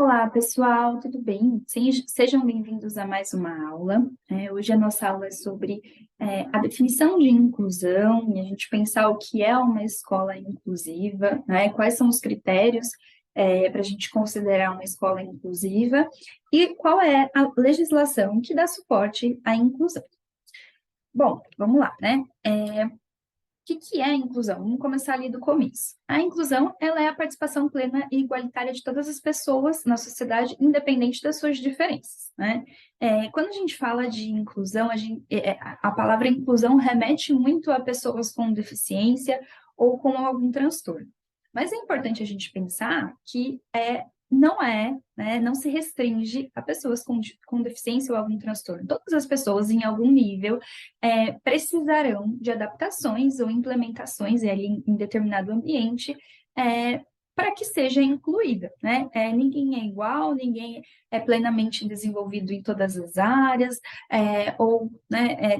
Olá, pessoal, tudo bem? Sejam bem-vindos a mais uma aula. Hoje a nossa aula é sobre a definição de inclusão e a gente pensar o que é uma escola inclusiva, né? Quais são os critérios para a gente considerar uma escola inclusiva e qual é a legislação que dá suporte à inclusão. Bom, vamos lá, né? O que é a inclusão? Vamos começar ali do começo. A inclusão, ela é a participação plena e igualitária de todas as pessoas na sociedade, independente das suas diferenças, né? Quando a gente fala de inclusão, a palavra inclusão remete muito a pessoas com deficiência ou com algum transtorno. Mas é importante a gente pensar que não é, né, não se restringe a pessoas com deficiência ou algum transtorno. Todas as pessoas, em algum nível, precisarão de adaptações ou implementações ali em determinado ambiente para que seja incluída, né? Ninguém é igual, ninguém é plenamente desenvolvido em todas as áreas,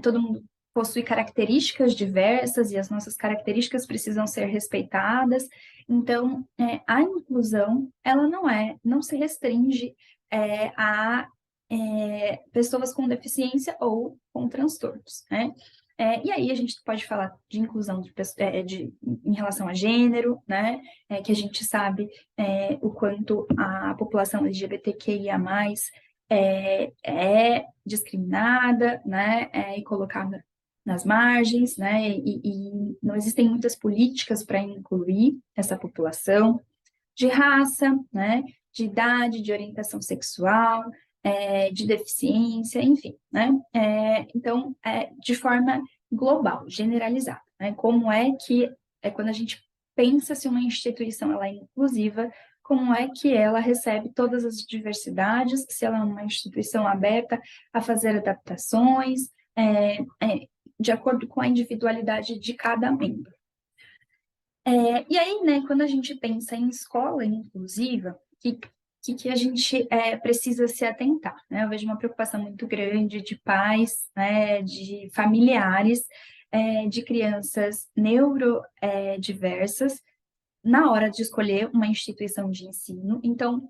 todo mundo possui características diversas e as nossas características precisam ser respeitadas. Então, a inclusão, ela não se restringe a pessoas com deficiência ou com transtornos, né? E aí a gente pode falar de inclusão em relação a gênero, né? Que a gente sabe o quanto a população LGBTQIA+, é discriminada, né? E colocada nas margens, né? E não existem muitas políticas para incluir essa população de raça, né? De idade, de orientação sexual, de deficiência, enfim, né? Então, de forma global, generalizada, né? Como é que, quando a gente pensa se uma instituição ela é inclusiva, como é que ela recebe todas as diversidades, se ela é uma instituição aberta a fazer adaptações, de acordo com a individualidade de cada membro. E aí, né, quando a gente pensa em escola inclusiva, que a gente precisa se atentar, né? Eu vejo uma preocupação muito grande de pais, né, de familiares, de crianças neurodiversas, na hora de escolher uma instituição de ensino. Então,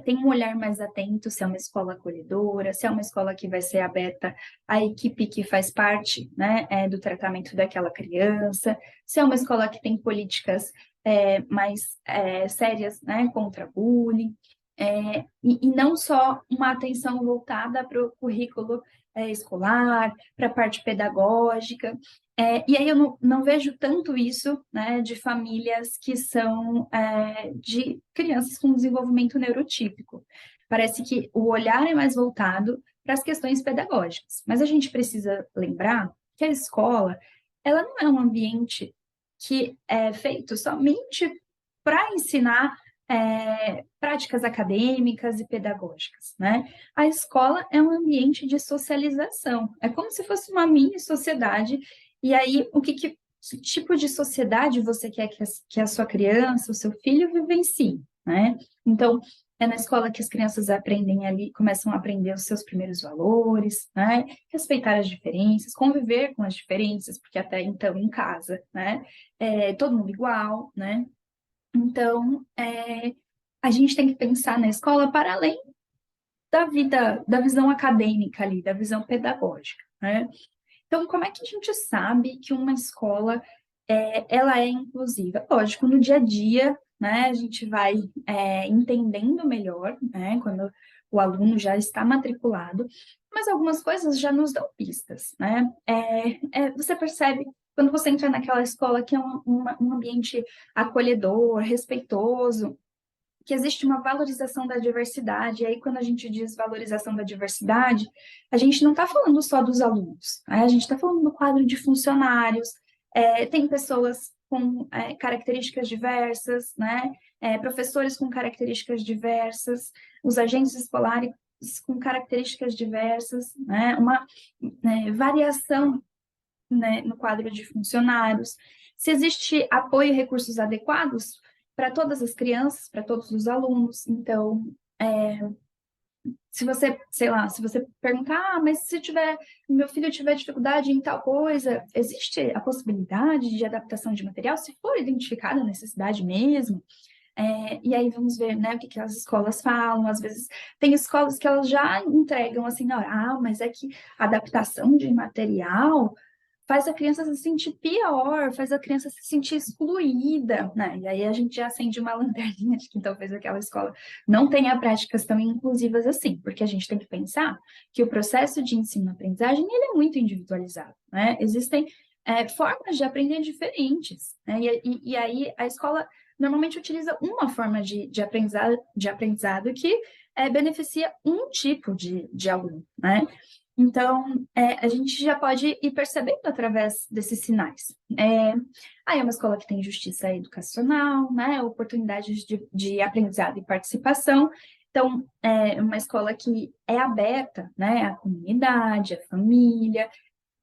tem um olhar mais atento se é uma escola acolhedora, se é uma escola que vai ser aberta à equipe que faz parte, né, do tratamento daquela criança, se é uma escola que tem políticas mais sérias, né, contra bullying, e não só uma atenção voltada para o currículo escolar, para a parte pedagógica. E aí eu não vejo tanto isso, né, de famílias que são de crianças com desenvolvimento neurotípico. Parece que o olhar é mais voltado para as questões pedagógicas, mas a gente precisa lembrar que a escola, ela não é um ambiente que é feito somente para ensinar práticas acadêmicas e pedagógicas, né? A escola é um ambiente de socialização, é como se fosse uma mini sociedade. E aí, que tipo de sociedade você quer que a sua criança, o seu filho vivencie, né? Então, é na escola que as crianças aprendem ali, começam a aprender os seus primeiros valores, né? Respeitar as diferenças, conviver com as diferenças, porque até então em casa, né? Todo mundo igual, né? Então, a gente tem que pensar na escola para além da vida, da visão acadêmica ali, da visão pedagógica, né? Então, como é que a gente sabe que uma escola ela é inclusiva? Lógico, no dia a dia, né, a gente vai entendendo melhor, né, quando o aluno já está matriculado, mas algumas coisas já nos dão pistas, né? Você percebe quando você entra naquela escola que é um ambiente acolhedor, respeitoso, que existe uma valorização da diversidade. E aí, quando a gente diz valorização da diversidade, a gente não está falando só dos alunos, né? A gente está falando do quadro de funcionários, tem pessoas com características diversas, né? Professores com características diversas, os agentes escolares com características diversas, né? Uma variação, né, no quadro de funcionários. Se existe apoio e recursos adequados para todas as crianças, para todos os alunos. Então, se você, sei lá, se você perguntar, mas se meu filho tiver dificuldade em tal coisa, existe a possibilidade de adaptação de material, se for identificada a necessidade mesmo, E aí vamos ver, né, o que as escolas falam. Às vezes tem escolas que elas já entregam assim, na hora, mas é que a adaptação de material faz a criança se sentir pior, faz a criança se sentir excluída, né? E aí a gente já acende uma lanterninha de que talvez aquela escola não tenha práticas tão inclusivas assim, porque a gente tem que pensar que o processo de ensino-aprendizagem ele é muito individualizado, né? Existem formas de aprender diferentes, né? E aí a escola normalmente utiliza uma forma de aprendizado que beneficia um tipo de aluno, né? Então, a gente já pode ir percebendo através desses sinais. Aí é uma escola que tem justiça educacional, né, oportunidades de aprendizado e participação. Então, é uma escola que é aberta, né, à comunidade, à família,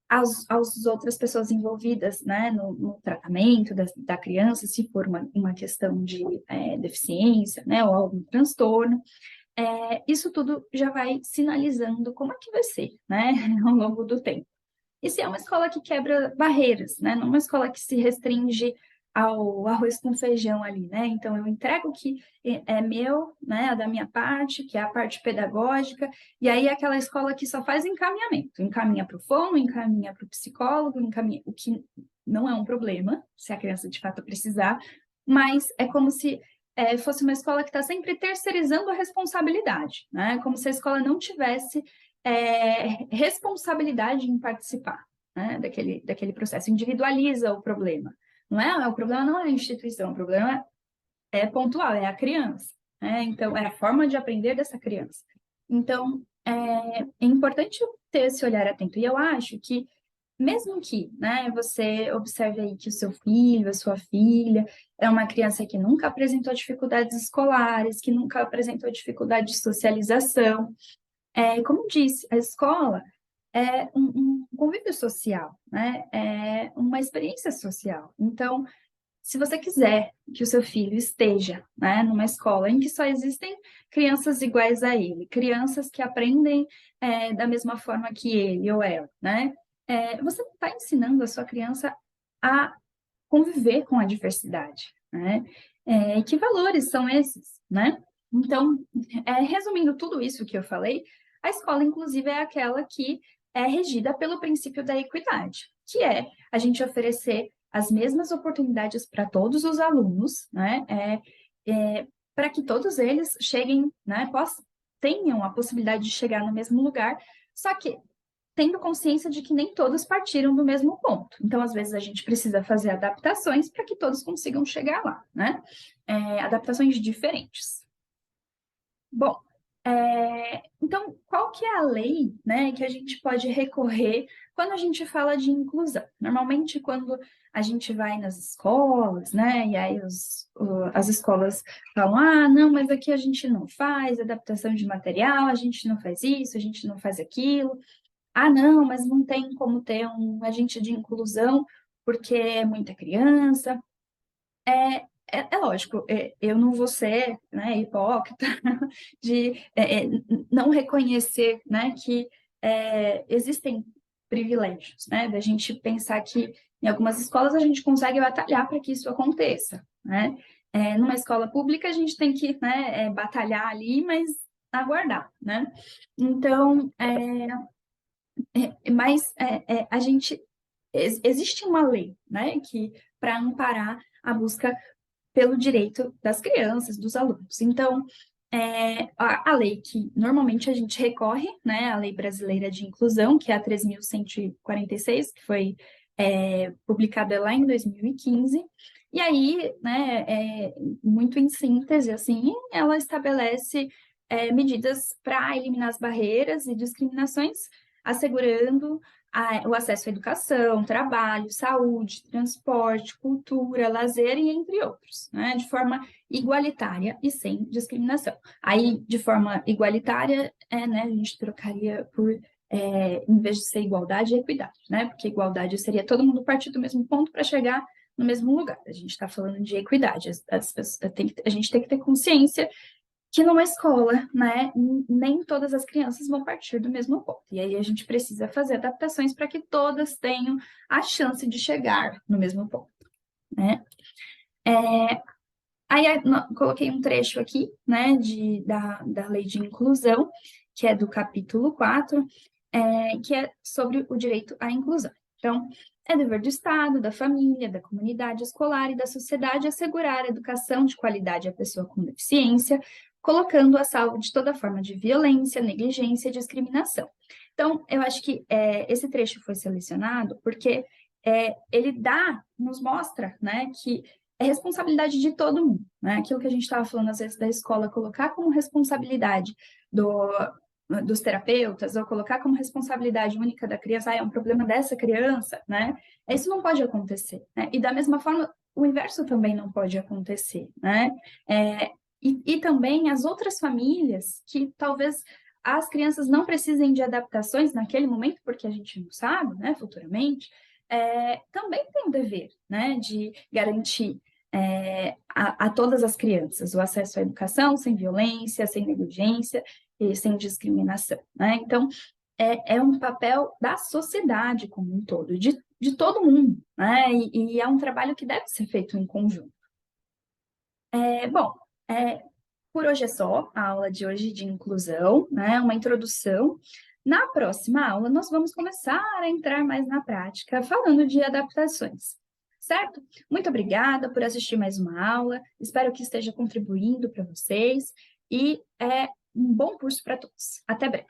às outras pessoas envolvidas, né, no tratamento da criança, se for uma questão de deficiência, né, ou algum transtorno. Isso tudo já vai sinalizando como é que vai ser, né, ao longo do tempo. E se é uma escola que quebra barreiras, né, não é uma escola que se restringe ao arroz com feijão ali, né, então eu entrego o que é meu, né, da minha parte, que é a parte pedagógica, e aí é aquela escola que só faz encaminhamento, encaminha para o fono, encaminha para o psicólogo, encaminha, o que não é um problema, se a criança de fato precisar, mas é como se fosse uma escola que está sempre terceirizando a responsabilidade, né? Como se a escola não tivesse responsabilidade em participar, né? daquele processo, individualiza o problema. Não é? O problema não é a instituição, o problema é pontual, é a criança, né? Então, é a forma de aprender dessa criança. Então, é importante ter esse olhar atento. E eu acho que mesmo que, né, você observe aí que o seu filho, a sua filha, é uma criança que nunca apresentou dificuldades escolares, que nunca apresentou dificuldade de socialização, como disse, a escola é um convívio social, né? É uma experiência social. Então, se você quiser que o seu filho esteja, né, numa escola em que só existem crianças iguais a ele, crianças que aprendem da mesma forma que ele ou ela, né? Você não está ensinando a sua criança a conviver com a diversidade, né? E que valores são esses, né? Então, resumindo tudo isso que eu falei, a escola, inclusive, é aquela que é regida pelo princípio da equidade, que é a gente oferecer as mesmas oportunidades para todos os alunos, né? Para que todos eles cheguem, né? Tenham a possibilidade de chegar no mesmo lugar, só que tendo consciência de que nem todos partiram do mesmo ponto. Então, às vezes, a gente precisa fazer adaptações para que todos consigam chegar lá, né? Adaptações diferentes. Bom, então, qual que é a lei, né, que a gente pode recorrer quando a gente fala de inclusão? Normalmente, quando a gente vai nas escolas, né, e aí as escolas falam, não, mas aqui a gente não faz adaptação de material, a gente não faz isso, a gente não faz aquilo. Não, mas não tem como ter um agente de inclusão porque é muita criança. É lógico, eu não vou ser, né, hipócrita de não reconhecer, né, que existem privilégios, né, da gente pensar que em algumas escolas a gente consegue batalhar para que isso aconteça, né? Numa escola pública a gente tem que, né, batalhar ali, mas aguardar, né? Então, mas a gente existe uma lei, né, que para amparar a busca pelo direito das crianças, dos alunos. Então, a lei que normalmente a gente recorre, né, a Lei Brasileira de Inclusão, que é a 3.146, que foi publicada lá em 2015, e aí, né, muito em síntese, assim, ela estabelece medidas para eliminar as barreiras e discriminações, assegurando o acesso à educação, trabalho, saúde, transporte, cultura, lazer e entre outros, né, de forma igualitária e sem discriminação. Aí, de forma igualitária, né, a gente trocaria por, em vez de ser igualdade, equidade, né, porque igualdade seria todo mundo partir do mesmo ponto para chegar no mesmo lugar. A gente está falando de equidade. A gente tem que ter consciência que numa escola, né, nem todas as crianças vão partir do mesmo ponto. E aí a gente precisa fazer adaptações para que todas tenham a chance de chegar no mesmo ponto, né? Aí coloquei um trecho aqui, né, da Lei de Inclusão, que é do capítulo 4, que é sobre o direito à inclusão. Então, é dever do Estado, da família, da comunidade escolar e da sociedade assegurar a educação de qualidade à pessoa com deficiência, colocando a salvo de toda forma de violência, negligência e discriminação. Então, eu acho que esse trecho foi selecionado porque ele nos mostra, né, que é responsabilidade de todo mundo, né? Aquilo que a gente estava falando às vezes da escola, colocar como responsabilidade dos terapeutas, ou colocar como responsabilidade única da criança, é um problema dessa criança, né? Isso não pode acontecer, né? E da mesma forma, o inverso também não pode acontecer, né? E também as outras famílias que talvez as crianças não precisem de adaptações naquele momento, porque a gente não sabe, né, futuramente, também tem o dever, né, de garantir a todas as crianças o acesso à educação sem violência, sem negligência e sem discriminação, né? Então, é um papel da sociedade como um todo, de todo mundo, né? E é um trabalho que deve ser feito em conjunto. Bom, por hoje é só a aula de hoje de inclusão, né? Uma introdução. Na próxima aula, nós vamos começar a entrar mais na prática, falando de adaptações, certo? Muito obrigada por assistir mais uma aula, espero que esteja contribuindo para vocês e um bom curso para todos. Até breve.